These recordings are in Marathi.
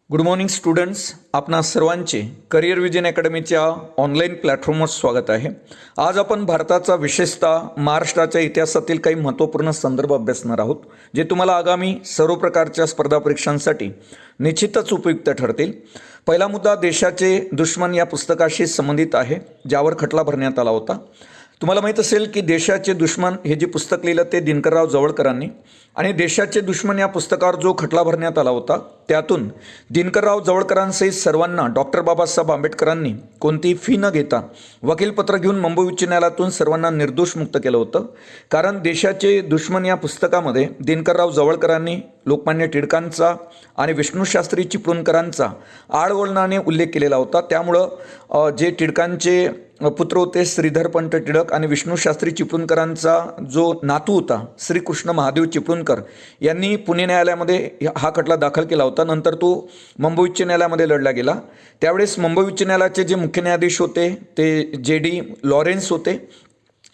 गुड मॉर्निंग स्टुडंट्स, आपणा सर्वांचे करिअर विजन अकॅडमीच्या ऑनलाईन प्लॅटफॉर्मवर स्वागत आहे. आज आपण भारताचा विशेषतः महाराष्ट्राच्या इतिहासातील काही महत्त्वपूर्ण संदर्भ अभ्यासणार आहोत, जे तुम्हाला आगामी सर्व प्रकारच्या स्पर्धा परीक्षांसाठी निश्चितच उपयुक्त ठरतील. पहिला मुद्दा देशाचे दुश्मन या पुस्तकाशी संबंधित आहे, ज्यावर खटला भरण्यात आला होता. तुम्हाला माहीत असेल की देशाचे दुश्मन हे जे पुस्तक लिहिलं ते दिनकरराव जवळकरांनी, आणि देशाचे दुश्मन या पुस्तकावर जो खटला भरण्यात आला होता त्यातून दिनकरराव जवळकरांसहित सर्वांना डॉक्टर बाबासाहेब आंबेडकरांनी कोणतीही फी न घेता वकीलपत्र घेऊन मुंबई उच्च न्यायालयातून सर्वांना निर्दोष मुक्त केलं होतं. कारण देशाचे दुश्मन या पुस्तकामध्ये दिनकरराव जवळकरांनी लोकमान्य टिळकांचा आणि विष्णूशास्त्री चिपळूणकरांचा आळवळणाने उल्लेख केलेला होता. त्यामुळं जे टिळकांचे पुत्र होते श्रीधर पंत टिळक आणि विष्णूशास्त्री चिपळूणकरांचा जो नातू होता श्रीकृष्ण महादेव चिपळूणकर यांनी पुणे न्यायालयामध्ये हा खटला दाखल केला होता. नंतर तो मुंबई उच्च न्यायालयामध्ये लढला गेला. त्यावेळेस मुंबई उच्च न्यायालयाचे जे मुख्य न्यायाधीश होते ते J.D. लॉरेन्स होते.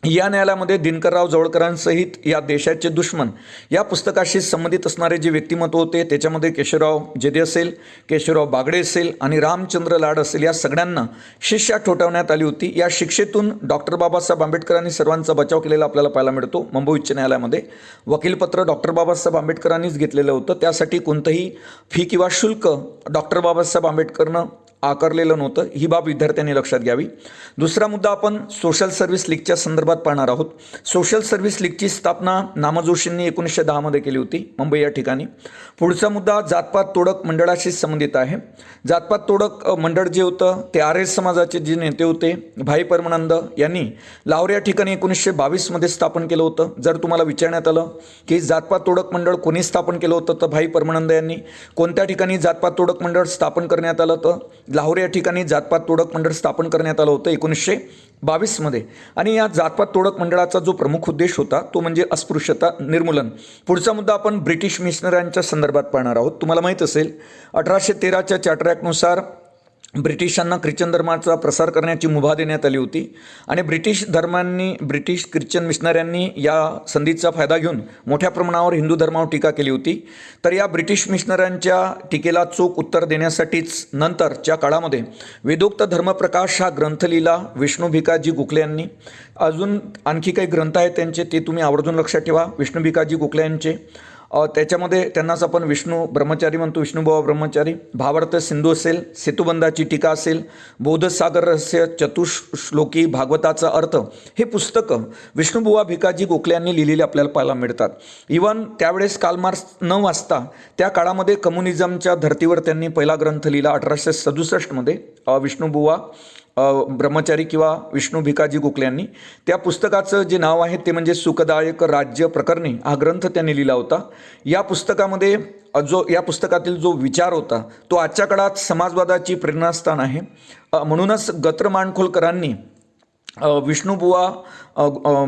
या न्यायालयामध्ये दिनकरराव जवळकरांसहित या देशाचे दुश्मन या पुस्तकाशी संबंधित असणारे जे व्यक्तिमत्व होते, त्याच्यामध्ये केशवराव जेदे असेल, केशवराव बागडे असेल आणि रामचंद्र लाड असेल, या सगळ्यांना शिक्षा ठोठावण्यात आली होती. या शिक्षेतून डॉक्टर बाबासाहेब आंबेडकरांनी सर्वांचा बचाव केलेला आपल्याला पाहायला मिळतो. मुंबई उच्च न्यायालयामध्ये वकीलपत्र डॉक्टर बाबासाहेब आंबेडकरांनीच घेतलेलं होतं. त्यासाठी कोणतंही फी किंवा शुल्क डॉक्टर बाबासाहेब आंबेडकरनं आकारलेलं नव्हतं. ही बाब विद्यार्थ्यांनी लक्षात घ्यावी. दुसरा मुद्दा आपण सोशल सर्व्हिस लीगच्या संदर्भात पाहणार आहोत. सोशल सर्व्हिस लीगची स्थापना नामा जोशींनी 1910 मध्ये केली होती, मुंबई या ठिकाणी. पुढचा मुद्दा जातपात तोडक मंडळाशी संबंधित आहे. जातपात तोडक मंडळ जे होतं ते आर्य समाजाचे जे नेते होते भाई परमानंद यांनी लाहोर या ठिकाणी 1922 मध्ये स्थापन केलं होतं. जर तुम्हाला विचारण्यात आलं की जातपात तोडक मंडळ कोणी स्थापन केलं होतं, तर भाई परमानंद यांनी. कोणत्या ठिकाणी जातपात तोडक मंडळ स्थापन करण्यात आलं, तर लाहोर या ठिकाणी जातपात तोडक मंडळ स्थापन करण्यात आलं होतं 1922 मध्ये. आणि या जातपात तोडक मंडळाचा जो प्रमुख उद्देश होता तो म्हणजे अस्पृश्यता निर्मूलन. पुढचा मुद्दा आपण ब्रिटिश मिशनऱ्यांच्या संदर्भात पाहणार आहोत. तुम्हाला माहीत असेल 1813च्या चार्टर ॲक्टनुसार ब्रिटिशांना ख्रिश्चन धर्माचा प्रसार करण्याची मुभा देण्यात आली होती, आणि ब्रिटिश ख्रिश्चन मिशनऱ्यांनी या संधीचा फायदा घेऊन मोठ्या प्रमाणावर हिंदू धर्मावर टीका केली होती. तर या ब्रिटिश मिशनऱ्यांच्या टीकेला चोख उत्तर देण्यासाठीच नंतरच्या काळामध्ये वेदोक्त धर्मप्रकाश हा ग्रंथ लिहिला विष्णू भिकाजी गोखले यांनी. अजून आणखी काही ग्रंथ आहेत त्यांचे, ते तुम्ही आवर्जून लक्षात ठेवा. विष्णू भिकाजी गोखले यांचे त्याच्यामध्ये त्यांनाच आपण विष्णू ब्रह्मचारी म्हणतो, विष्णुबुवा ब्रह्मचारी. भावार्थ सिंधू असेल, सेतुबंधाची टीका असेल, बोधसागर रहस्य, चतुश्लोकी भागवताचा अर्थ, हे पुस्तकं विष्णुबुवा भिकाजी गोखले यांनी लिहिलेले आपल्याला पाहायला मिळतात. इवन त्यावेळेस कार्ल न वाचता त्या काळामध्ये कम्युनिझमच्या धर्तीवर त्यांनी पहिला ग्रंथ लिहिला 1867 मध्ये विष्णुबुवा ब्रह्मचारी किंवा विष्णू भिकाजी गोखले यांनी. त्या पुस्तकाचं जे नाव आहे ते म्हणजे सुखदायक राज्य प्रकरणी हा ग्रंथ त्यांनी लिहिला होता. या पुस्तकामध्ये या पुस्तकातील जो विचार होता तो आजच्या काळात समाजवादाची प्रेरणास्थान आहे. म्हणूनच गत्र माणखोलकरांनी विष्णुबुवा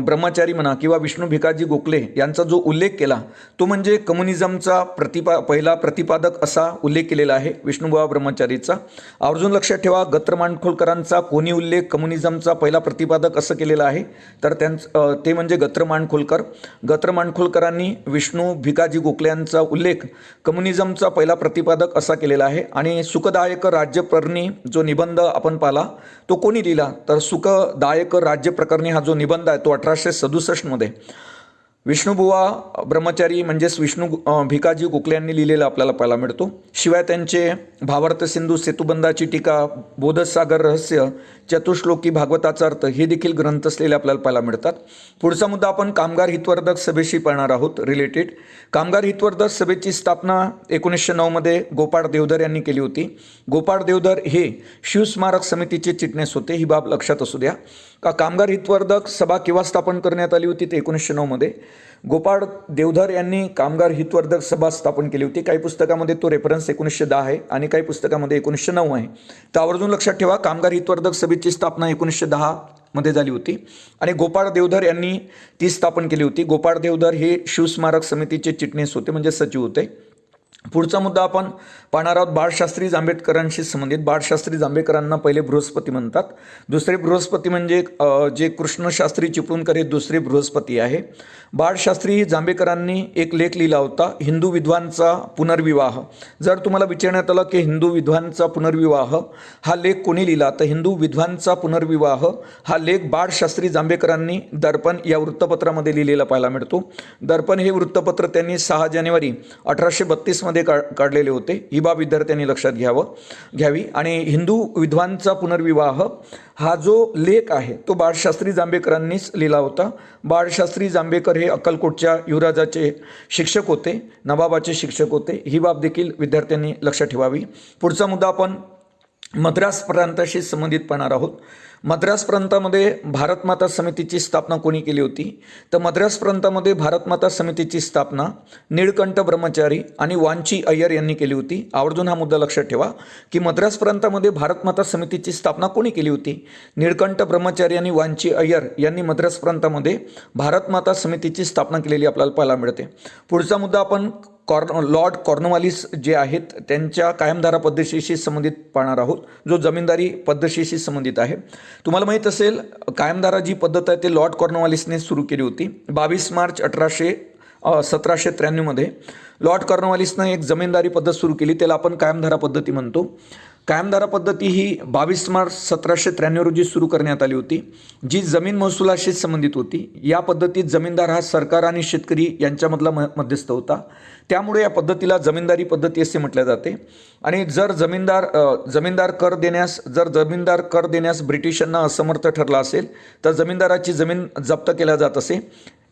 ब्रह्मचारी म्हणा किंवा विष्णू भिकाजी गोखले यांचा जो उल्लेख केला तो म्हणजे कम्युनिझमचा पहिला प्रतिपादक असा उल्लेख केलेला आहे विष्णुबुवा ब्रह्मचारीचा. आवर्जून लक्षात ठेवा, गत्र माणखोलकरांचा कोणी उल्लेख कम्युनिझमचा पहिला प्रतिपादक असं केलेला आहे, तर ते म्हणजे गत्र माणखोलकर. गत्र माणखोलकरांनी विष्णू भिकाजी गोखले यांचा उल्लेख कम्युनिझमचा पहिला प्रतिपादक असा केलेला आहे. आणि सुखदायक राज्य प्रकरणी जो निबंध आपण पाहिला तो कोणी लिहिला, तर सुखदायक राज्य प्रकरणी हा जो निबंध आहे तो 1867 मध्ये विष्णुबुवा ब्रह्मचारी म्हणजेच विष्णू भिकाजी गोखले यांनी लिहिलेला आपल्याला पाहायला मिळतो. शिवाय त्यांचे भावार्थ सिंधू, सेतुबंधाची टीका, बोधसागर रहस्य, चतुश्लोकी भागवताचा अर्थ हे देखील ग्रंथ असलेले आपल्याला पाहायला मिळतात. पुढचा मुद्दा आपण कामगार हितवर्धक सभेशी पाहणार आहोत रिलेटेड. कामगार हितवर्धक सभेची स्थापना 1909 मध्ये गोपाळ देवधर यांनी केली होती. गोपाळ देवधर हे शिवस्मारक समितीचे चिटणीस होते. ही बाब लक्षात असू द्या. कामगार हितवर्धक सभा केव्हा स्थापन करण्यात आली होती, ते 1909 मध्ये. गोपाळ देवधर यांनी कामगार हितवर्धक सभा स्थापन केली होती. काही पुस्तकामध्ये तो रेफरन्स 1910 आहे आणि काही पुस्तकामध्ये 1909 आहे. तर आवर्जून लक्षात ठेवा, कामगार हितवर्धक सभेची स्थापना 1910 मध्ये झाली होती आणि गोपाळ देवधर यांनी ती स्थापन केली होती. गोपाळ देवधर हे शिवस्मारक समितीचे चिटणीस होते, म्हणजे सचिव होते. पुढचा मुद्दा आपण पाहणार आहोत बाळशास्त्री जांभेकरांशी संबंधित. बाळशास्त्री जांभेकरांना पहिले बृहस्पती म्हणतात. दुसरे बृहस्पती म्हणजे जे कृष्णशास्त्री चिपळूणकर हे दुसरे बृहस्पती आहे. बाळशास्त्री जांभेकरांनी एक लेख लिहिला होता, हिंदू विधवांचा पुनर्विवाह. जर तुम्हाला विचारण्यात आलं की हिंदू विधवांचा पुनर्विवाह हा लेख कोणी लिहिला, तर हिंदू विधवांचा पुनर्विवाह हा लेख बाळशास्त्री जांभेकरांनी दर्पण या वृत्तपत्रामध्ये लिहिलेला पाहायला मिळतो. दर्पण हे वृत्तपत्र त्यांनी 6 जानेवारी 1832 मध्ये काढलेले होते. ही बाब विद्यार्थ्यांनी लक्षात घ्यावी. आणि हिंदू विधवांचा पुनर्विवाह हा जो लेख आहे तो बाळशास्त्री जांभेकरांनीच लिहिला होता. बाळशास्त्री जांभेकर हे अक्कलकोटच्या युवराजाचे शिक्षक होते, नवाबाचे शिक्षक होते. ही बाब देखील विद्यार्थ्यांनी लक्षात ठेवावी. पुढचा मुद्दा आपण मद्रास प्रांताशी संबंधित पाहणार आहोत. मद्रास प्रांतामध्ये भारतमाता समितीची स्थापना कोणी केली होती, तर मद्रास प्रांतामध्ये भारतमाता समितीची स्थापना निळकंठ ब्रह्मचारी आणि वांची अय्यर यांनी केली होती. आवर्जून हा मुद्दा लक्षात ठेवा की मद्रास प्रांतामध्ये भारतमाता समितीची स्थापना कोणी केली होती. निळकंठ ब्रह्मचारी आणि वांची अय्यर यांनी मद्रास प्रांतामध्ये भारतमाता समितीची स्थापना केलेली आपल्याला पाहायला मिळते. पुढचा मुद्दा आपण लॉर्ड कॉर्नवालिस जे आहेत त्यांच्या कायमधारा पद्धतीशी संबंधित पाहणार आहोत, जो जमीनदारी पद्धतीशी संबंधित आहे. तुम्हाला माहीत असेल कायमधारा जी पद्धत आहे ते लॉर्ड कॉर्नवालिसने सुरू केली होती. 22 मार्च 1793 मध्ये लॉर्ड कॉर्नवालिसनं एक जमीनदारी पद्धत सुरू केली, त्याला आपण कायमधारा पद्धती म्हणतो. कायमधारा पद्धती ही 22 मार्च 1793 रोजी सुरू करण्यात आली होती, जी जमीन महसुलाशी संबंधित होती. या पद्धतीत जमीनदार हा सरकार आणि शेतकरी यांच्यामधला मध्यस्थ होता. त्यामुळे या पद्धतीला जमीनदारी पद्धती असे म्हटले जाते. आणि जर जमीनदार कर देण्यास ब्रिटिशांना असमर्थ ठरला असेल तर जमीनदाराची जमीन जप्त केल्या जात असे.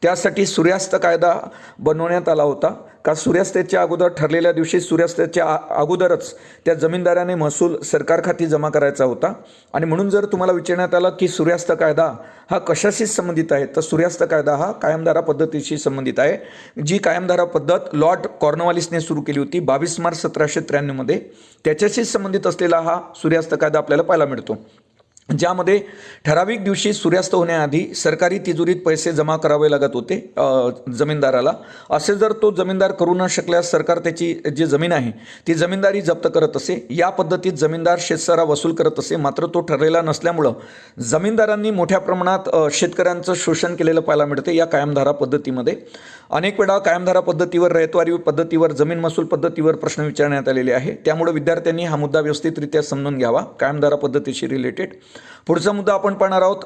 त्यासाठी सूर्यास्त कायदा बनवण्यात आला होता. का सूर्यास्ताच्या अगोदर ठरलेल्या दिवशी सूर्यास्ताच्या अगोदरच त्या जमीनदाराने महसूल सरकार खाती जमा करायचा होता. आणि म्हणून जर तुम्हाला विचारण्यात आलं की सूर्यास्त कायदा हा कशाशी संबंधित आहे, तर सूर्यास्त कायदा हा कायमधारा पद्धतीशी संबंधित आहे, जी कायमधारा पद्धत लॉर्ड कॉर्नवालिसने सुरू केली होती 22 मार्च 1793 मध्ये. त्याच्याशी संबंधित असलेला हा सूर्यास्त कायदा आपल्याला पाहायला मिळतो, ज्यामध्ये ठराविक दिवशी सूर्यास्त होण्याआधी सरकारी तिजोरीत पैसे जमा करावे लागत होते जमीनदाराला. असे जर तो जमीनदार करू न शकल्यास सरकार त्याची जी जमीन आहे ती जमीनदारी जप्त करत असे. या पद्धतीत जमीनदार शेतसारा वसूल करत असे. मात्र तो ठरलेला नसल्यामुळं जमीनदारांनी मोठ्या प्रमाणात शेतकऱ्यांचं शोषण केलेलं पाहायला मिळते या कायमधारा पद्धतीमध्ये. अनेक वेळा कायमधारा पद्धतीवर, रयतवारी पद्धतीवर, जमीन महसूल पद्धतीवर प्रश्न विचारण्यात आलेले आहे. त्यामुळे विद्यार्थ्यांनी हा मुद्दा व्यवस्थितरित्या समजून घ्यावा कायमधारा पद्धतीशी रिलेटेड. पुढचा मुद्दा आपण पाहणार आहोत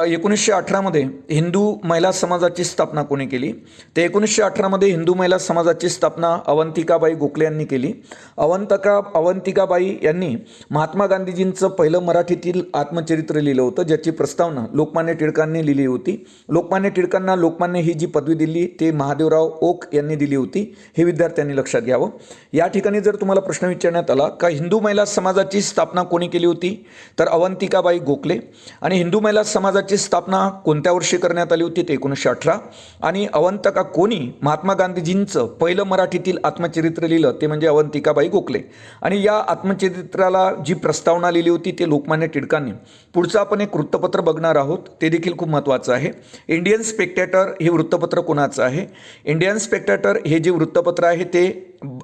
1918 मध्ये हिंदू महिला समाजाची स्थापना कोणी केली, ते 1918 मध्ये हिंदू महिला समाजाची स्थापना अवंतिकाबाई गोखले यांनी केली. अवंतिकाबाई यांनी महात्मा गांधीजींचं पहिलं मराठीतील आत्मचरित्र लिहिलं होतं, ज्याची प्रस्तावना लोकमान्य टिळकांनी लिहिली होती. लोकमान्य टिळकांना लोकमान्य ही जी पदवी दिली ते महादेवराव ओक यांनी दिली होती, हे विद्यार्थ्यांनी लक्षात घ्यावं. या ठिकाणी जर तुम्हाला प्रश्न विचारण्यात आला का हिंदू महिला समाजाची स्थापना कोणी केली होती, तर अवंतिकाबाई गोखले. आणि हिंदू महिला समाजाची स्थापना कोणत्या वर्षी करण्यात आली होती, ते 1918. आणि अवंतिका कोणी, महात्मा गांधीजींचं पहिलं मराठीतील आत्मचरित्र लिहिलं ते म्हणजे अवंतिकाबाई गोखले. आणि या आत्मचरित्राला जी प्रस्तावना लिहिली होती ते लोकमान्य टिळकांनी. पुढचं आपण एक वृत्तपत्र बघणार आहोत, ते देखील खूप महत्त्वाचं आहे. इंडियन स्पेक्टेटर हे वृत्तपत्र कोणाचं आहे. इंडियन स्पेक्टेटर हे जे वृत्तपत्र आहे ते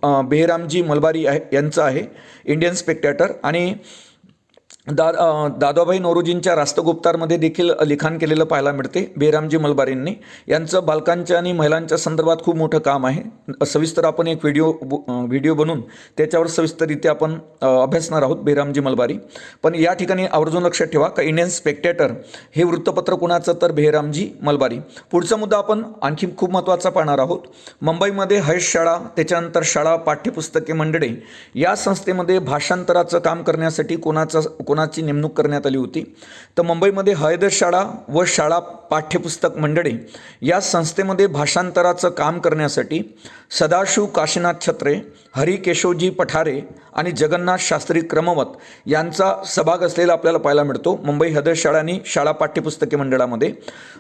बेहरामजी मलबारी यांचं आहे इंडियन स्पेक्टेटर. आणि दादाभाई नौरोजींच्या राष्ट्रगुप्तारमध्ये देखील लिखाण केलेलं पाहायला मिळते बेहरामजी मलबारींनी. यांचं बालकांच्या आणि महिलांच्या संदर्भात खूप मोठं काम आहे. सविस्तर आपण एक व्हिडिओ बनवून त्याच्यावर सविस्तररित्या आपण अभ्यासणार आहोत बेहरामजी मलबारी. पण या ठिकाणी आवर्जून लक्षात ठेवा का इंडियन स्पेक्टेटर हे वृत्तपत्र कोणाचं, तर बेहरामजी मलबारी. पुढचा मुद्दा आपण आणखी खूप महत्त्वाचा पाहणार आहोत. मुंबईमध्ये हयश शाळा, त्याच्यानंतर शाळा पाठ्यपुस्तके मंडळे या संस्थेमध्ये भाषांतराचं काम करण्यासाठी कोणाची नेमणूक करण्यात आली होती, तर मुंबईमध्ये हयदश शाळा व शाळा पाठ्यपुस्तक मंडळे या संस्थेमध्ये भाषांतराचं काम करण्यासाठी सदाशिव काशीनाथ छत्रे, हरी केशवजी पठारे आणि जगन्नाथ शास्त्री क्रमवत यांचा सहभाग असलेला आपल्याला पाहायला मिळतो. मुंबई हयदश शाळा आणि शाळा पाठ्यपुस्तके मंडळामध्ये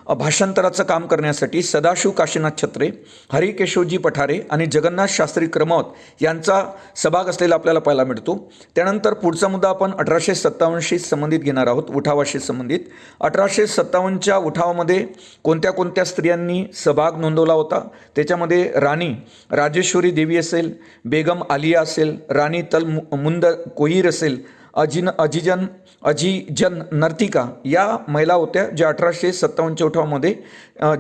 भाषांतराचं काम करण्यासाठी सदाशिव काशीनाथ छत्रे, हरी केशवजी पठारे आणि जगन्नाथ शास्त्री क्रमवत यांचा सहभाग असलेला आपल्याला पाहायला मिळतो. त्यानंतर पुढचा मुद्दा आपण 1857शी संबंधित घेणार आहोत, उठावाशी संबंधित. 1857च्या उठावामध्ये कोणत्या कोणत्या स्त्रियांनी सहभाग नोंदवला होता, त्याच्यामध्ये राणी राजेश्वरी देवी असेल, बेगम आलिया असेल, राणी तल मुंद कोईर असेल, अजीजन नर्तिका या महिला होत्या ज्या 1857च्या उठावामध्ये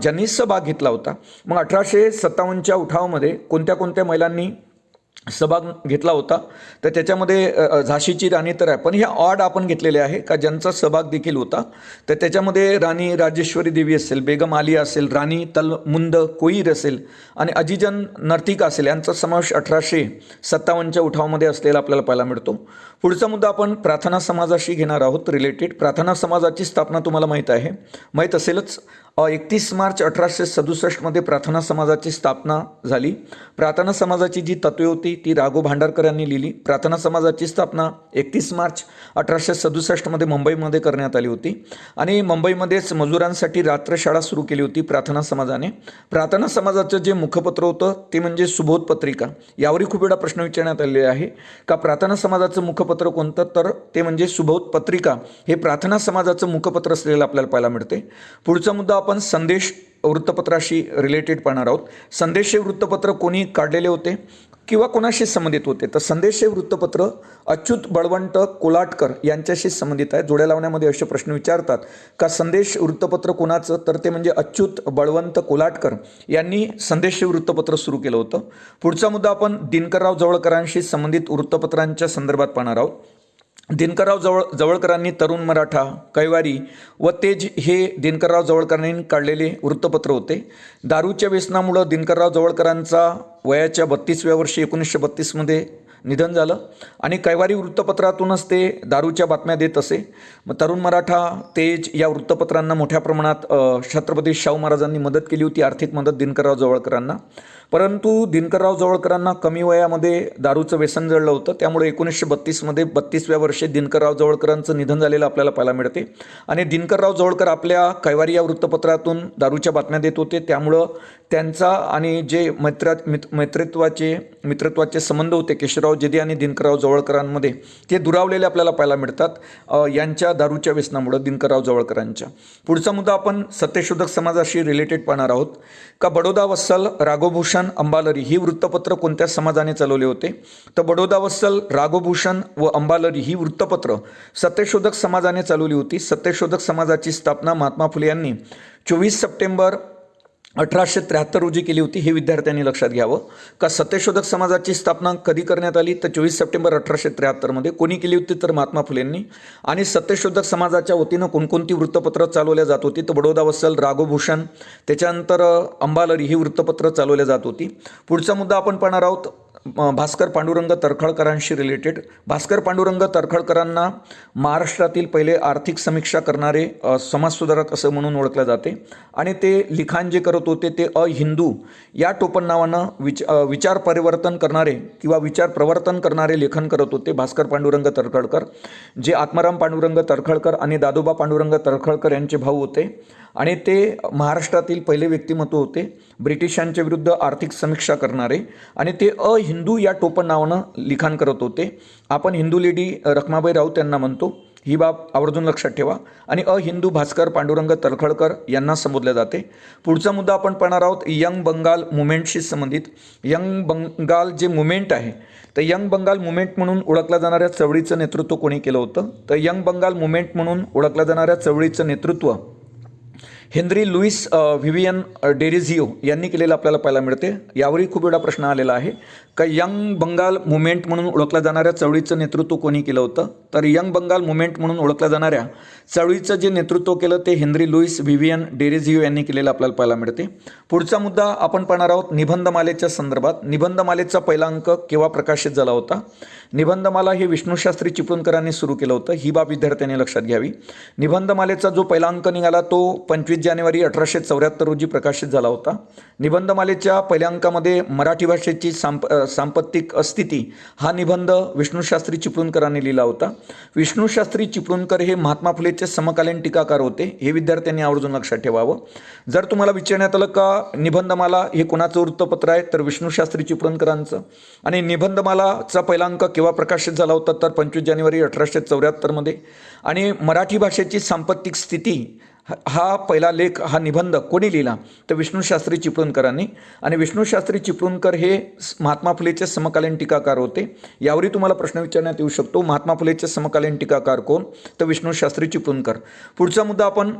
ज्यांनी सहभाग घेतला होता. मग 1857च्या उठावामध्ये कोणत्या कोणत्या महिलांनी सहभाग घेतला होता तर त्याच्यामध्ये झाशीची राणी तर आहे, पण ह्या ऑड आपण घेतलेले आहे का ज्यांचा सहभाग देखील होता. तर त्याच्यामध्ये राणी राजेश्वरी देवी असेल, बेगम आलिया असेल, राणी तलमुंद कोईर असेल आणि अजीजन नर्तिका असेल यांचा समावेश 1857च्या उठावामध्ये असलेला आपल्याला पाहायला मिळतो. पुढचा मुद्दा आपण प्रार्थना समाजाशी घेणार आहोत रिलेटेड. प्रार्थना समाजाची स्थापना तुम्हाला माहीत असेलच. 31 मार्च 1867मध्ये प्रार्थना समाजाची स्थापना झाली. प्रार्थना समाजाची जी तत्वे होती ती राघव भांडारकर यांनी लिहिली. प्रार्थना समाजाची स्थापना 31 मार्च 1867मध्ये मुंबईमध्ये करण्यात आली होती आणि मुंबईमध्येच मजुरांसाठी रात्रशाळा सुरू केली होती प्रार्थना समाजाने. प्रार्थना समाजाचं जे मुखपत्र होतं ते म्हणजे सुबोध पत्रिका. यावरही खूप वेळा प्रश्न विचारण्यात आलेले आहे का प्रार्थना समाजाचं मुखपत्र कोणतं, तर ते म्हणजे सुबोध पत्रिका हे प्रार्थना समाजाचं मुखपत्र असलेलं आपल्याला पाहायला मिळते. पुढचा मुद्दा आपण संदेश वृत्तपत्राशी रिलेटेड पाहणार आहोत. संदेश हे वृत्तपत्र कोणी काढलेले होते किंवा कोणाशी संबंधित होते, तर संदेश हे वृत्तपत्र अच्युत बळवंत कोल्हाटकर यांच्याशी संबंधित आहे. जोड्या लावण्यामध्ये असे प्रश्न विचारतात का संदेश वृत्तपत्र कोणाचं, तर ते म्हणजे अच्युत बळवंत कोल्हाटकर यांनी संदेश हे वृत्तपत्र सुरू केलं होतं. पुढचा मुद्दा आपण दिनकरराव जवळकरांशी संबंधित वृत्तपत्रांच्या संदर्भात पाहणार आहोत. दिनकरराव जवळकरांनी तरुण मराठा, कैवारी व तेज हे दिनकरराव जवळकरांनी काढलेले वृत्तपत्र होते. दारूच्या व्यसनामुळं दिनकरराव जवळकरांचा वयाच्या 32व्या वर्षी 1932मध्ये निधन झालं आणि कैवारी वृत्तपत्रातूनच ते दारूच्या बातम्या देत असे. मग तरुण मराठा, तेज या वृत्तपत्रांना मोठ्या प्रमाणात छत्रपती शाहू महाराजांनी मदत केली होती, आर्थिक मदत दिनकरराव जवळकरांना. परंतु दिनकरराव जवळकरांना कमी वयामध्ये दारूचं व्यसन जळलं होतं, त्यामुळे 1932मध्ये 32व्या वर्षी दिनकरराव जवळकरांचं निधन झालेलं आपल्याला पाहायला मिळते. आणि दिनकरराव जवळकर आपल्या कैवारी या वृत्तपत्रातून दारूच्या बातम्या देत होते, त्यामुळं त्यांचा आणि जे मित्रत्वाचे संबंध होते केशवराव जेदी आणि दिनकरराव जवळकरांमध्ये ते दुरावलेले आपल्याला पाहायला मिळतात यांच्या दारूच्या व्यसनामुळं दिनकरराव जवळकरांच्या. पुढचा मुद्दा आपण सत्यशोधक समाजाशी रिलेटेड पाहणार आहोत का बडोदा वत्सल, राघोभूषण, अंबालरी ही वृत्तपत्र कोणत्या समाजाने चालवले होते, तर बडोदा वत्सल, राघोभूषण व अंबालरी ही वृत्तपत्र सत्यशोधक समाजाने चालवली होती. सत्यशोधक समाजाची स्थापना महात्मा फुले यांनी 24 सप्टेंबर 1873 रोजी केली होती. हे विद्यार्थ्यांनी लक्षात घ्यावं का सत्यशोधक समाजाची स्थापना कधी करण्यात आली, तर 24 सप्टेंबर 1873मध्ये. कोणी केली होती, तर महात्मा फुलेंनी. आणि सत्यशोधक समाजाच्या वतीनं कोणकोणती वृत्तपत्र चालवल्या जात होती, तर बडोदा वत्सल, राघोभूषण, त्याच्यानंतर अंबालरी ही वृत्तपत्र चालवल्या जात होती. पुढचा मुद्दा आपण पाहणार आहोत भास्कर पांडुरंग तर्खडकरांशी रिलेटेड. भास्कर पांडुरंग तर्खडकरांना महाराष्ट्रातील पहिले आर्थिक समीक्षा करणारे समाजसुधारक असं म्हणून ओळखले जाते आणि ते लिखाण जे करत होते ते अहिंदू या टोपण नावानं विचार परिवर्तन करणारे किंवा विचार प्रवर्तन करणारे लेखन करत होते भास्कर पांडुरंग तर्खडकर, जे आत्माराम पांडुरंग तर्खडकर आणि दादोबा पांडुरंग तर्खडकर यांचे भाऊ होते आणि ते महाराष्ट्रातील पहिले व्यक्तिमत्व होते ब्रिटिशांच्या विरुद्ध आर्थिक समीक्षा करणारे आणि ते अहिंदू या टोपण नावानं लिखाण करत होते. आपण हिंदू लेडी रखमाबाई राऊत यांना म्हणतो, ही बाब आवर्जून लक्षात ठेवा. आणि अहिंदू भास्कर पांडुरंग तर्खडकर यांना संबोधले जाते. पुढचा मुद्दा आपण पाहणार आहोत यंग बंगाल मुवमेंटशी संबंधित. यंग बंगाल जे मुवमेंट आहे तर यंग बंगाल मुवमेंट म्हणून ओळखल्या जाणाऱ्या चळवळीचं नेतृत्व कोणी केलं होतं, तर यंग बंगाल मुवमेंट म्हणून ओळखल्या जाणाऱ्या चळवळीचं नेतृत्व हेनरी लुईस व्हिवियन डेरिझिओ यांनी केलेलं आपल्याला पाहायला मिळते. यावरही खूप वेळा प्रश्न आलेला आहे का यंग बंगाल मुवमेंट म्हणून ओळखल्या जाणाऱ्या चळवळीचं नेतृत्व कोणी केलं होतं, तर यंग बंगाल मुवमेंट म्हणून ओळखल्या जाणाऱ्या चळवळीचं जे नेतृत्व केलं ते हेनरी लुईस व्हिवियन डेरिझिओ यांनी केलेलं आपल्याला पाहायला मिळते. पुढचा मुद्दा आपण पाहणार आहोत निबंधमालेच्या संदर्भात. निबंधमालेचा पहिला अंक केव्हा प्रकाशित झाला होता, निबंधमाला हे विष्णूशास्त्री चिपळूणकरांनी सुरू केलं होतं. ही बाब विद्यार्थ्यांनी लक्षात घ्यावी. निबंधमालेचा जो पहिला अंक निघाला तो 25 जानेवारी 1874 रोजी प्रकाशित झाला होता. निबंधमालेच्या पहिल्या अंकामध्ये मराठी भाषेची सांपत्तिक स्थिती हा निबंध विष्णूशास्त्री चिपळूणकरांनी लिहिला होता. विष्णूशास्त्री चिपळूणकर हे महात्मा फुलेचे समकालीन टीकाकार होते. हे विद्यार्थ्यांनी आवर्जून लक्षात ठेवावं. जर तुम्हाला विचारण्यात आलं का निबंधमाला हे कोणाचं वृत्तपत्र आहे, तर विष्णूशास्त्री चिपळूणकरांचं. आणि निबंधमालाचा पहिला अंक केव्हा प्रकाशित झाला होता, तर 25 जानेवारी 1874मध्ये. आणि मराठी भाषेची सांपत्तिक स्थिती हा पहिला लेख, हा निबंध कोणी लिहिला तर विष्णूशास्त्री चिपळूणकरांनी. आणि विष्णूशास्त्री चिपळूणकर हे महात्मा फुलेचे समकालीन टीकाकार होते. यावरही तुम्हाला प्रश्न विचारण्यात येऊ शकतो, महात्मा फुलेचे समकालीन टीकाकार कोण, तर विष्णूशास्त्री चिपळूणकर. पुढचा मुद्दा आपण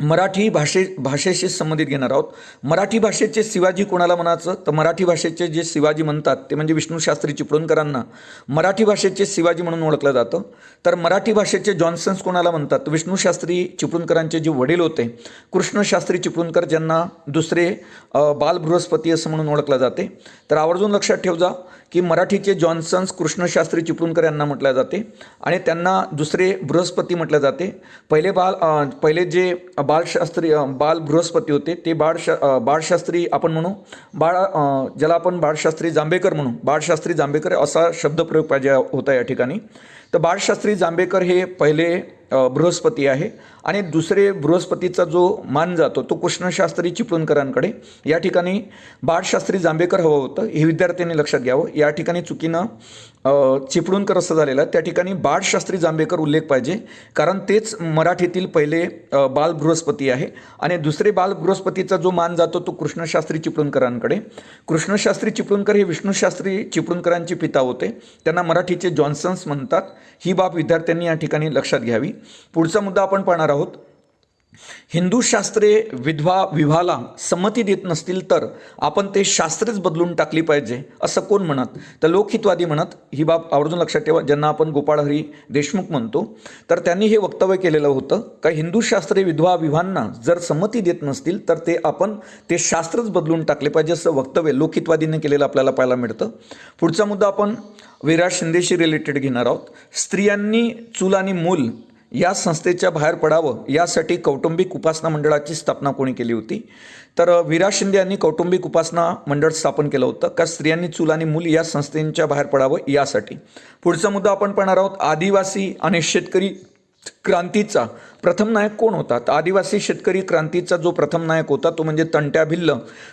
मराठी भाषेशी संबंधित घेणार आहोत. मराठी भाषेचे शिवाजी कोणाला म्हणायचं, तर मराठी भाषेचे जे शिवाजी म्हणतात ते म्हणजे विष्णूशास्त्री चिपळूणकरांना मराठी भाषेचे शिवाजी म्हणून ओळखलं जातं. तर मराठी भाषेचे जॉन्सन्स कोणाला म्हणतात, तर विष्णूशास्त्री चिपळूणकरांचे जे वडील होते कृष्णशास्त्री चिपळूणकर, ज्यांना दुसरे बालबृहस्पती असं म्हणून ओळखलं जाते. तर आवर्जून लक्षात ठेव जा की मराठीचे जॉन्सन्स कृष्णशास्त्री चिपळूणकर यांना म्हटलं जाते आणि त्यांना दुसरे बृहस्पती म्हटलं जाते. पहिले जे बालबृहस्पती होते ते बाळशास्त्री आपण म्हणू, ज्याला आपण बाळशास्त्री जांभेकर म्हणू, बाळशास्त्री जांभेकर असा शब्दप्रयोग पाहिजे होता या ठिकाणी. तर बाळशास्त्री जांभेकर हे पहिले बृहस्पती आहे आणि दुसरे बृहस्पतीचा जो मान जातो तो कृष्णशास्त्री चिपळूणकरांकडे. या ठिकाणी बाळशास्त्री जांभेकर हवं होतं, हे विद्यार्थ्यांनी लक्षात घ्यावं. या ठिकाणी चुकीनं चिपळूणकर असं झालेलं आहे, त्या ठिकाणी बाळशास्त्री जांभेकर उल्लेख पाहिजे, कारण तेच मराठीतील पहिले बालबृहस्पती आहे आणि दुसरे बालबृहस्पतीचा जो मान जातो तो कृष्णशास्त्री चिपळूणकरांकडे. कृष्णशास्त्री चिपळूणकर हे विष्णूशास्त्री चिपळूणकरांचे पिता होते, त्यांना मराठीचे जॉन्सन्स म्हणतात. ही बाब विद्यार्थ्यांनी या ठिकाणी लक्षात घ्यावी. पुढचा मुद्दा आपण पाहणार आहोत. हिंदू शास्त्रे विवाहाला संमती देत नसतील तर आपण ते शास्त्रेच बदलून टाकली पाहिजे असं कोण म्हणत, तर लोकहितवादी म्हणत. ही बाब आवर्जून लक्षात ठेवा, ज्यांना आपण गोपाळ हरी देशमुख म्हणतो. तर त्यांनी हे वक्तव्य केलेलं होतं का हिंदू शास्त्रे विवाहांना जर संमती देत नसतील तर आपण ते शास्त्रच बदलून टाकले पाहिजे असं वक्तव्य लोकहितवादीने केलेलं आपल्याला पाहायला मिळतं. पुढचा मुद्दा आपण विराज शिंदेशी रिलेटेड घेणार आहोत. स्त्रियांनी चूल आणि मूल या संस्थेच्या बाहेर पडावं यासाठी कौटुंबिक उपासना मंडळाची स्थापना कोणी केली होती, तर विराज शिंदे यांनी कौटुंबिक उपासना मंडळ स्थापन केलं होतं का स्त्रियांनी चूल आणि मूल या संस्थेच्या बाहेर पडावं यासाठी. पुढचा मुद्दा आपण पाहणार आहोत. आदिवासी आणि शेतकरी क्रांतीचा प्रथम नायक कोण होता, तर आदिवासी शेतकरी क्रांतीचा जो प्रथम नायक होता तो म्हणजे तंट्या भिल्ल.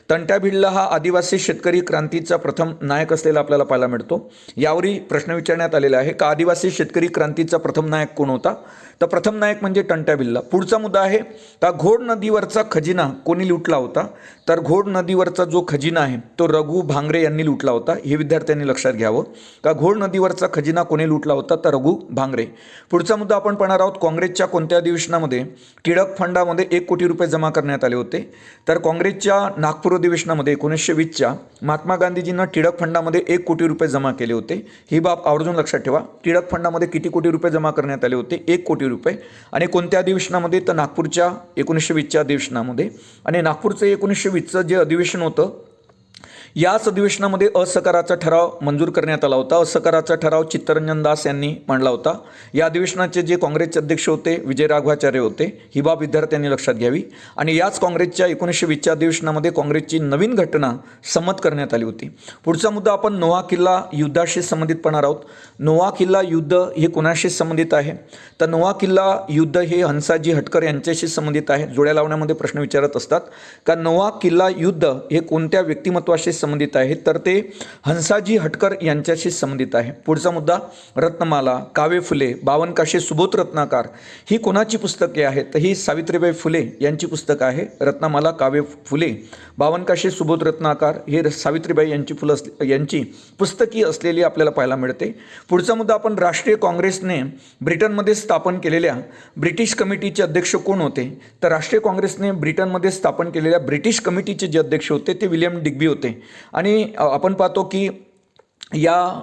तंट्या भिल्ल हा आदिवासी शेतकरी क्रांतीचा प्रथम नायक असलेला आपल्याला पाहायला मिळतो. यावरही प्रश्न विचारण्यात आलेला आहे का आदिवासी शेतकरी क्रांतीचा प्रथम नायक कोण होता, तर प्रथम नायक म्हणजे तंट्या भिल्ल. पुढचा मुद्दा आहे का घोड नदीवरचा खजिना कोणी लुटला होता, तर घोड नदीवरचा जो खजिना आहे तो रघु भांगरे यांनी लुटला होता. हे विद्यार्थ्यांनी लक्षात घ्यावं का घोड नदीवरचा खजिना कोणी लुटला होता, तर रघु भांगरे. पुढचा मुद्दा आपण पाहणार आहोत. काँग्रेसच्या कोणत्या अधिवेशनामध्ये टिळक फंडामध्ये 1 कोटी रुपये जमा करण्यात आले होते, तर काँग्रेसच्या नागपूर अधिवेशनामध्ये 1920च्या महात्मा गांधीजींना टिळक फंडामध्ये 1 कोटी रुपये जमा केले होते. ही बाब आवर्जून लक्षात ठेवा. टिळक फंडामध्ये किती कोटी रुपये जमा करण्यात आले होते, 1 कोटी रुपये. आणि कोणत्या अधिवेशनामध्ये, तर नागपूरच्या 1920च्या अधिवेशनामध्ये. आणि नागपूरचं 1920चं जे अधिवेशन होतं याच अधिवेशनामध्ये असहकाराचा ठराव मंजूर करण्यात आला होता. असहकाराचा ठराव चित्तरंजन दास यांनी मांडला होता. या अधिवेशनाचे जे काँग्रेसचे अध्यक्ष होते विजय राघवाचार्य होते. ही बाब विद्यार्थ्यांनी लक्षात घ्यावी. आणि याच काँग्रेसच्या 1920च्या अधिवेशनामध्ये काँग्रेसची नवीन घटना संमत करण्यात आली होती. पुढचा मुद्दा आपण नोहा किल्ला युद्धाशी संबंधित पाहणार आहोत. नोहा किल्ला युद्ध हे कोणाशी संबंधित आहे, तर नोहा किल्ला युद्ध हे हंसाजी हटकर यांच्याशी संबंधित आहे. जोड्या लावण्यामध्ये प्रश्न विचारत असतात का नोहा किल्ला युद्ध हे कोणत्या व्यक्तिमत्वाशी संबंधित आहे, तर ते हंसाजी हटकर यांच्याशी संबंधित आहे. पुढचा मुद्दा रत्नमाला, काव्य फुले, 52 काशी सुबोध रत्नाकर ही कोणाची पुस्तके आहेत, तर ही सावित्रीबाई फुले यांची पुस्तकं आहे. रत्नमाला, काव्य फुले, 52 काशी सुबोध रत्नाकर हे सावित्रीबाई यांची पुस्तकी असलेली आपल्याला पाहायला मिळते. पुढचा मुद्दा आपण राष्ट्रीय काँग्रेसने ब्रिटनमध्ये स्थापन केलेल्या ब्रिटिश कमिटीचे अध्यक्ष कोण होते, तर राष्ट्रीय काँग्रेसने ब्रिटनमध्ये स्थापन केलेल्या ब्रिटिश कमिटीचे जे अध्यक्ष होते ते विल्यम डिग्बी होते. आणि आपण पाहतो की या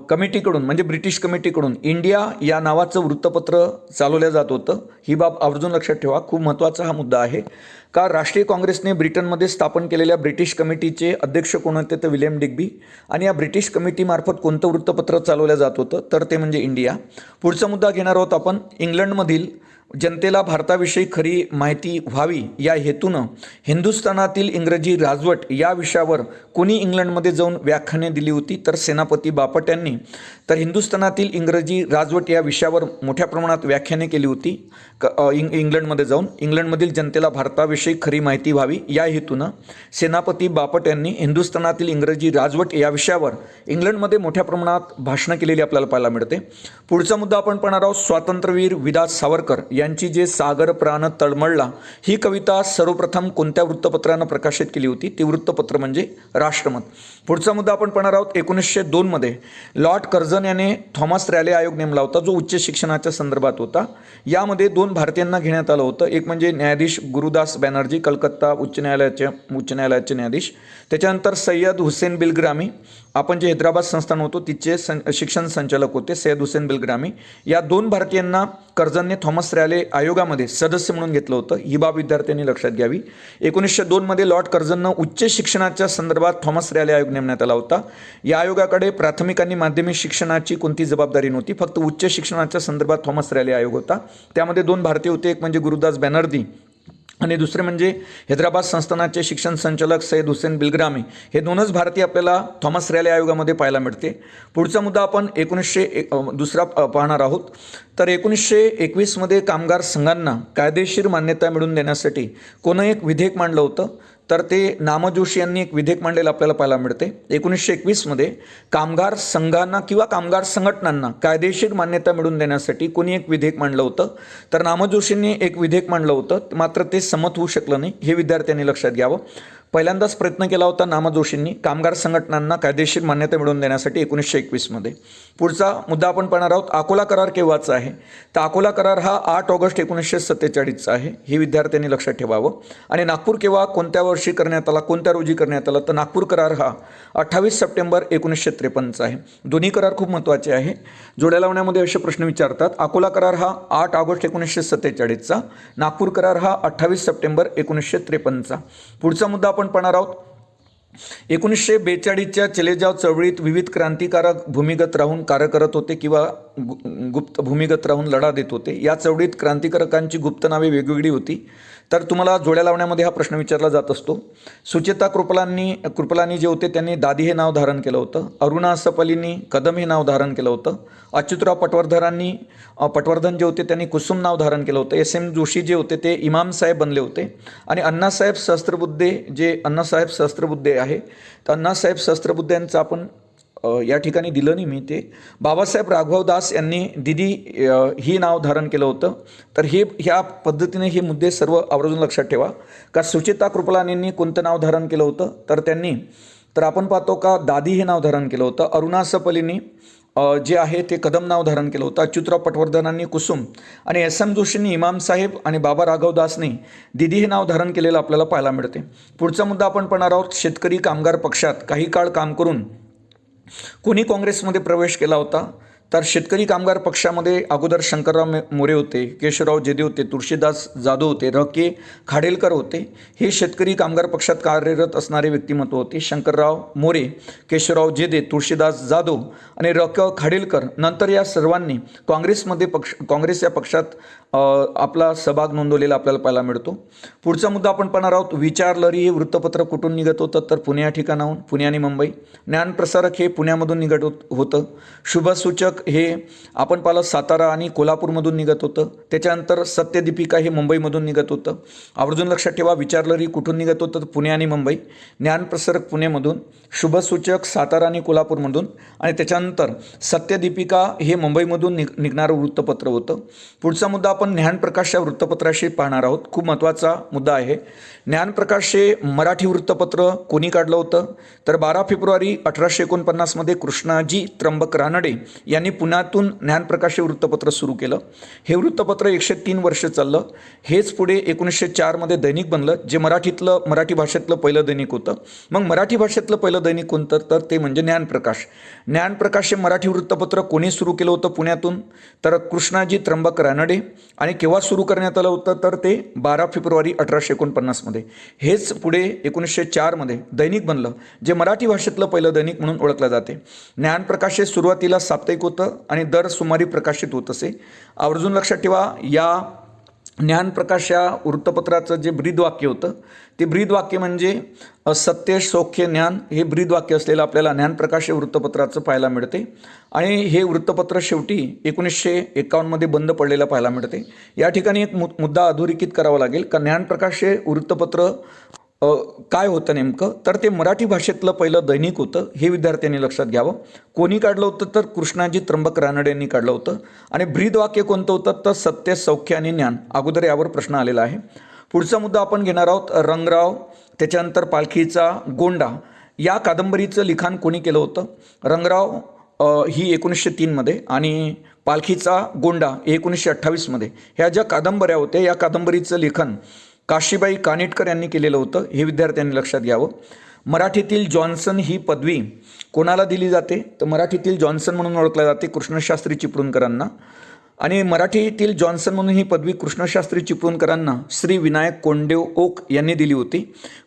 कमिटीकडून म्हणजे ब्रिटिश कमिटीकडून इंडिया या नावाचं वृत्तपत्र चालवलं जात होतं. ही बाब आवर्जून लक्षात ठेवा, खूप महत्त्वाचा हा मुद्दा आहे का राष्ट्रीय काँग्रेसने ब्रिटनमध्ये स्थापन केलेल्या ब्रिटिश कमिटीचे अध्यक्ष कोण होते, तर विल्यम डिग्बी. आणि या ब्रिटिश कमिटीमार्फत कोणतं वृत्तपत्र चालवलं जात होतं, तर ते म्हणजे इंडिया. पुढचा मुद्दा घेणार आहोत आपण. इंग्लंडमधील जनतेला भारताविषयी खरी माहिती व्हावी या हेतूनं हिंदुस्थानातील इंग्रजी राजवट या विषयावर कोणी इंग्लंडमध्ये जाऊन व्याख्याने दिली होती, तर सेनापती बापट यांनी. तर हिंदुस्थानातील इंग्रजी राजवट या विषयावर मोठ्या प्रमाणात व्याख्याने केली होती इंग्लंडमध्ये जाऊन. इंग्लंडमधील जनतेला भारताविषयी खरी माहिती व्हावी या हेतूनं सेनापती बापट यांनी हिंदुस्थानातील इंग्रजी राजवट या विषयावर इंग्लंडमध्ये मोठ्या प्रमाणात भाषणं केलेली आपल्याला पाहायला मिळते. पुढचा मुद्दा आपण पाहणार आहोत. स्वातंत्र्यवीर विलास सावरकर यांची जे सागर प्राण तळमळला ही कविता सर्वप्रथम कोणत्या वृत्तपत्रानं प्रकाशित केली होती? ती वृत्तपत्र म्हणजे राष्ट्रमत. पुढचा मुद्दा आपण पाहणार आहोत. 1902 मध्ये लॉर्ड कर्झन याने थॉमस रॅले आयोग नेमला होता, जो उच्च शिक्षणाच्या संदर्भात होता. यामध्ये 2 भारतीयांना घेण्यात आलं होतं. एक म्हणजे न्यायाधीश गुरुदास बॅनर्जी, कलकत्ता उच्च न्यायालयाचे न्यायाधीश. त्याच्यानंतर सय्यद हुसेन बिलग्रामी, आपण जे हैदराबाद संस्थान होतो तिचे शिक्षण संचालक होते सय्यद हुसेन बिलग्रामी. या 2 भारतीयांना कर्झनने थॉमस रॅले आयोगामध्ये सदस्य म्हणून घेतलं होतं. ही बाब विद्यार्थ्यांनी लक्षात घ्यावी. 1902 मध्ये लॉर्ड कर्झननं उच्च शिक्षणाच्या संदर्भात थॉमस रॅले आयोग नेमण्यात आला होता. या आयोगाकडे प्राथमिक आणि माध्यमिक शिक्षणाची कोणती जबाबदारी नव्हती, फक्त उच्च शिक्षणाच्या संदर्भात थॉमस रॅले आयोग होता. त्यामध्ये 2 भारतीय होते, एक म्हणजे गुरुदास बॅनर्जी आणि दुसरे म्हणजे हैदराबाद संस्थानाचे शिक्षण संचालक सय्यद हुसेन बिलग्रामी. हे 2च भारतीय आपल्याला थॉमस रॅले आयोगामध्ये पाहायला मिळते. पुढचा मुद्दा आपण दुसरा पाहणार आहोत. तर 1921 मध्ये कामगार संघांना कायदेशीर मान्यता मिळवून देण्यासाठी कोणं एक विधेयक मांडलं होतं? तर ते नामजोशी यांनी एक विधेयक मांडलेलं आपल्याला पाहायला मिळते. 1921 मध्ये कामगार संघांना किंवा कामगार संघटनांना कायदेशीर मान्यता मिळवून देण्यासाठी कोणी एक विधेयक मांडलं होतं? तर नामजोशींनी एक विधेयक मांडलं होतं, मात्र ते संमत होऊ शकलं नाही. हे विद्यार्थ्यांनी लक्षात घ्यावं. पहिल्यांदाच प्रयत्न केला होता नामजोशींनी कामगार संघटनांना कायदेशीर मान्यता मिळवून देण्यासाठी 1921 मध्ये. पुढचा मुद्दा आपण पाहणार आहोत. अकोला करार केव्हाचा आहे? तर अकोला करार हा 8 ऑगस्ट 1947चा आहे. हे विद्यार्थ्यांनी लक्षात ठेवावं. आणि नागपूर केव्हा कोणत्या वर्षी करण्यात आला, कोणत्या रोजी करण्यात आला? तर नागपूर करार हा 28 सप्टेंबर 1953चा आहे. दोन्ही करार खूप महत्त्वाचे आहे. जोड्या लावण्यामध्ये असे प्रश्न विचारतात. अकोला करार हा 8 ऑगस्ट 1947चा, नागपूर करार हा 28 सप्टेंबर 1953चा. पुढचा मुद्दा आपण पाहणार आहोत. 1942च्या चले जाव चळवळीत विविध क्रांतिकारक भूमिगत राहून कार्य करत होते किंवा गुप्त भूमिगत राहून लढा देत होते. या चळवळीत क्रांतिकारकांची गुप्त नावे वेगवेगळी होती. तर तुम्हाला जोड्या लावण्यामध्ये हा प्रश्न विचारला जात असतो. सुचेता कृपलानी जे होते त्यांनी दादी हे नाव धारण केलं होतं. अरुणा असफलींनी कदम हे नाव धारण केलं होतं. अच्युतराव पटवर्धन जे होते त्यांनी कुसुम नाव धारण केलं होतं. SM जोशी जे होते ते इमाम साहेब बनले होते. आणि अण्णासाहेब सहस्त्रबुद्धे आहे, तर अण्णासाहेब सहस्त्रबुद्धे आपण या ठिकाणी दिलं नाही मी ते. बाबासाहेब राघवदास यांनी दिदी ही नाव धारण केलं होतं. तर ह्या पद्धतीने हे मुद्दे सर्व आवर्जून लक्षात ठेवा. का सुचेता कृपलानींनी कोणतं नाव धारण केलं होतं? तर आपण पाहतो का दादी हे नाव धारण केलं होतं. अरुणा असफलींनी जे आहे ते कदम नाव धारण केलं होतं. अच्युतराव पटवर्धनांनी कुसुम आणि SM जोशींनी इमाम साहेब आणि बाबा राघवदासनी दिदी हे नाव धारण केलेलं आपल्याला पाहायला मिळते. पुढचा मुद्दा आपण पाहणार आहोत. शेतकरी कामगार पक्षात काही काळ काम करून कोणी काँग्रेसमध्ये प्रवेश केला होता? तर शेतकरी कामगार पक्षामध्ये अगोदर शंकरराव मोरे होते, केशवराव जेदे होते, तुळशीदास जाधव होते, R.K. खाडेलकर होते. हे शेतकरी कामगार पक्षात कार्यरत असणारे व्यक्तिमत्व होते. शंकरराव मोरे, केशवराव जेदे, तुळशीदास जाधव आणि R.K. खाडेलकर. नंतर या सर्वांनी काँग्रेस या पक्षात आपला सहभाग नोंदवलेला आपल्याला पाहायला मिळतो. पुढचा मुद्दा आपण पाहणार आहोत. विचार लहरी हे वृत्तपत्र कुठून निघत होतं? तर पुणे या ठिकाणाहून, पुणे आणि मुंबई. ज्ञानप्रसारक हे पुण्यामधून निघत होतं. शुभसूचक हे आपण पाहिलं सातारा आणि कोल्हापूरमधून निघत होतं. त्याच्यानंतर सत्यदीपिका हे मुंबईमधून निघत होतं. आवर्जून लक्षात ठेवा. विचार लहरी कुठून निघत होतं? तर पुणे आणि मुंबई. ज्ञानप्रसारक पुणेमधून, शुभसूचक सातारा आणि कोल्हापूरमधून आणि त्याच्यानंतर सत्यदीपिका हे मुंबईमधून निघणारं वृत्तपत्र होतं. पुढचा मुद्दा आपण ज्ञानप्रकाश या वृत्तपत्राशी पाहणार आहोत. खूप महत्त्वाचा मुद्दा आहे. ज्ञानप्रकाश हे मराठी वृत्तपत्र कोणी काढलं होतं? तर 12 फेब्रुवारी 1849 मध्ये कृष्णाजी त्र्यंबक रानडे यांनी पुण्यातून ज्ञानप्रकाश हे वृत्तपत्र सुरू केलं. हे वृत्तपत्र 103 वर्ष चाललं. हेच पुढे 1904 मध्ये दैनिक बनलं, जे मराठी भाषेतलं पहिलं दैनिक होतं. मग मराठी भाषेतलं पहिलं दैनिक कोणतं? तर ते म्हणजे ज्ञानप्रकाश. ज्ञानप्रकाश हे मराठी वृत्तपत्र कोणी सुरू केलं होतं पुण्यातून? तर कृष्णाजी त्र्यंबक रानडे. आणि केव्हा सुरू करण्यात आलं होतं? तर ते 12 फेब्रुवारी 1849 मध्ये. हेच पुढे 1904 मध्ये दैनिक बनलं, जे मराठी भाषेतलं पहिलं दैनिक म्हणून ओळखलं जाते. ज्ञानप्रकाश हे सुरुवातीला साप्ताहिक होतं आणि दर सोमवारी प्रकाशित होत असे. आवर्जून लक्षात ठेवा. या ज्ञानप्रकाश या वृत्तपत्राचं जे ब्रीदवाक्य होतं ते ब्रीदवाक्य म्हणजे सत्य सौख्य ज्ञान हे ब्रीदवाक्य असलेलं आपल्याला ज्ञानप्रकाश या वृत्तपत्राचं पाहायला मिळते. आणि हे वृत्तपत्र शेवटी 1951 मध्ये बंद पडलेलं पाहायला मिळते. या ठिकाणी एक मुद्दा अधोरेखित करावा लागेल का ज्ञानप्रकाश हे वृत्तपत्र काय होतं नेमकं, तर ते मराठी भाषेतलं पहिलं दैनिक होतं, हे विद्यार्थ्यांनी लक्षात घ्यावं. कोणी काढलं होतं, तर कृष्णाजी त्र्यंबक रानडे यांनी काढलं होतं. आणि ब्रीद वाक्य कोणतं होतं, तर सत्य, सौख्य आणि ज्ञान. अगोदर यावर प्रश्न आलेला आहे. पुढचा मुद्दा आपण घेणार आहोत रंगराव, त्याच्यानंतर पालखीचा गोंडा या कादंबरीचं लिखाण कोणी केलं होतं. रंगराव ही 1903मध्ये आणि पालखीचा गोंडा 1928मध्ये. ह्या ज्या कादंबऱ्या होत्या, या कादंबरीचं लेखन काशीबाई कानिटकर यांनी केलेलं होतं, हे विद्यार्थ्यांनी लक्षात घ्यावं. मराठीतील जॉन्सन ही पदवी कोणाला दिली जाते, तर मराठीतील जॉन्सन म्हणून ओळखल्या जाते कृष्णशास्त्री चिपळूणकरांना. आणि मराठीतील जॉन्सन म्हणून ही पदवी कृष्णशास्त्री चिपळूणकरांना श्री विनायक कोंडदेव ओक यांनी दिली होती.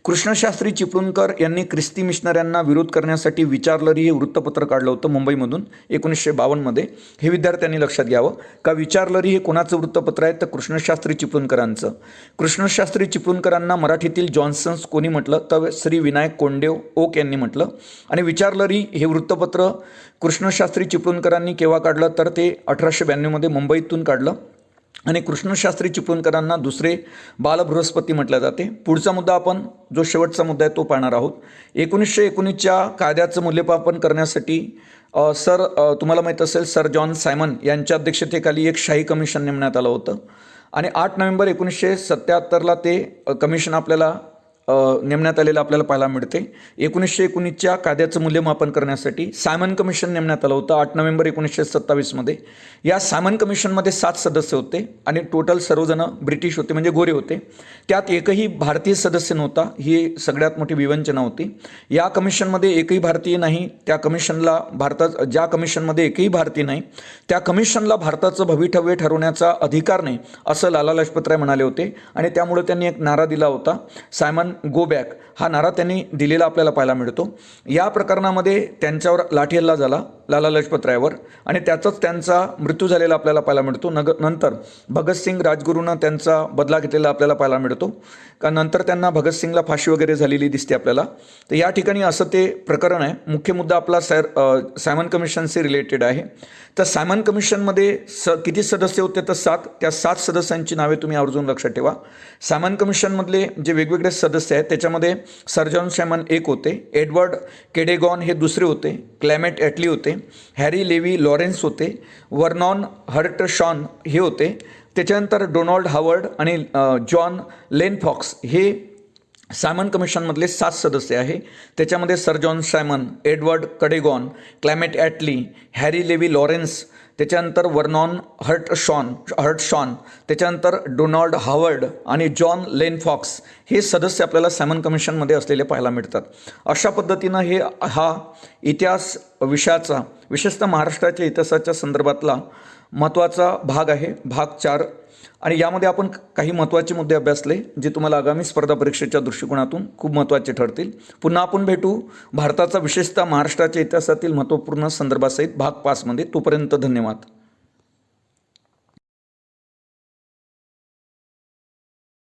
कृष्णशास्त्री चिपळूणकर यांनी ख्रिस्ती मिशनऱ्यांना विरोध करण्यासाठी विचारलरी हे वृत्तपत्र काढलं होतं मुंबईमधून 1952मध्ये. हे विद्यार्थ्यांनी लक्षात घ्यावं का विचारलरी हे कोणाचं वृत्तपत्र आहे, तर कृष्णशास्त्री चिपळूणकरांचं. कृष्णशास्त्री चिपळूणकरांना मराठीतील जॉन्सन्स कोणी म्हटलं, तर श्री विनायक कोंडदेव ओक यांनी म्हटलं. आणि विचारलरी हे वृत्तपत्र कृष्णशास्त्री चिपळूणकरांनी केव्हा काढलं, तर ते 1892मध्ये मुंबईतून काढलं. आणि कृष्णशास्त्री चिपळूणकरांना दुसरे बालबृहस्पती म्हटलं जाते. पुढचा मुद्दा आपण जो शेवटचा मुद्दा आहे तो पाहणार आहोत. 1919च्या कायद्याचं मूल्यमापन करण्यासाठी तुम्हाला माहीत असेल सर जॉन सायमन यांच्या अध्यक्षतेखाली एक शाही कमिशन नेमण्यात आलं होतं. आणि 8 नोव्हेंबर 1977ला ते कमिशन आपल्याला नेमण्यात आलेलं आपल्याला पाहायला मिळते. 1919च्या कायद्याचं मूल्यमापन करण्यासाठी सायमन कमिशन नेमण्यात आलं होतं 8 नोव्हेंबर 1927मध्ये. या सायमन कमिशनमध्ये 7 सदस्य होते आणि टोटल सर्वजण ब्रिटिश होते, म्हणजे गोरे होते. त्यात एकही भारतीय सदस्य नव्हता, ही सगळ्यात मोठी विवंचना होती. या कमिशनमध्ये एकही भारतीय नाही, त्या कमिशनला ज्या कमिशनमध्ये एकही भारतीय नाही त्या कमिशनला भारताचं भवितव्य ठरवण्याचा अधिकार नाही, असं लाला लजपतराय म्हणाले होते. आणि त्यामुळे त्यांनी एक नारा दिला होता, सायमन गो बॅक. हा नारा त्यांनी दिलेला आपल्याला पाहायला मिळतो. या प्रकरणामध्ये त्यांच्यावर लाठी हल्ला झाला लाला लजपतरायवर आणि त्याचाच त्यांचा मृत्यू झालेला आपल्याला पाहायला मिळतो. नंतर भगतसिंग राजगुरूनं त्यांचा बदला घेतलेला आपल्याला पाहायला मिळतो, का नंतर त्यांना भगतसिंगला फाशी वगैरे झालेली दिसते आपल्याला. तर या ठिकाणी असं ते प्रकरण आहे. मुख्य मुद्दा आपला सायमन कमिशनशी रिलेटेड आहे. तर सायमन कमिशनमध्ये किती सदस्य होते, तर 7. त्या 7 सदस्यांची नावे तुम्ही आवर्जून लक्षात ठेवा. सायमन कमिशनमधले जे वेगवेगळे सदस्य आहेत त्याच्यामध्ये सर जॉन सायमन एक होते, एडवर्ड केडेगॉन हे दुसरे होते, क्लेमेट ॲटली होते, हॅरी लेवी लॉरेन्स होते, वर्नॉन हर्टशॉन हे होते. त्याच्यानंतर डोनाल्ड हावर्ड आणि जॉन लेनफॉक्स हे सायमन कमिशनमधले 7 सदस्य आहे. त्याच्यामध्ये sir John Simon, Edward Cadogan, Clement Attlee, Harry Levy Lawrence, त्याच्यानंतर वर्नॉन हर्टशॉन, त्याच्यानंतर डोनाल्ड हावर्ड आणि जॉन लेनफॉक्स हे सदस्य आपल्याला सायमन कमिशनमध्ये असलेले पाहायला मिळतात. अशा पद्धतीनं हा इतिहास विषयाचा विशेषतः महाराष्ट्राच्या इतिहासाच्या संदर्भातला महत्त्वाचा भाग आहे, भाग 4. आणि यामध्ये आपण काही महत्त्वाचे मुद्दे अभ्यासले जे तुम्हाला आगामी स्पर्धा परीक्षेच्या दृष्टिकोनातून खूप महत्त्वाचे ठरतील. पुन्हा आपण भेटू भारताचा विशेषतः महाराष्ट्राच्या इतिहासातील महत्त्वपूर्ण संदर्भासहित भाग 5मध्ये. तोपर्यंत धन्यवाद.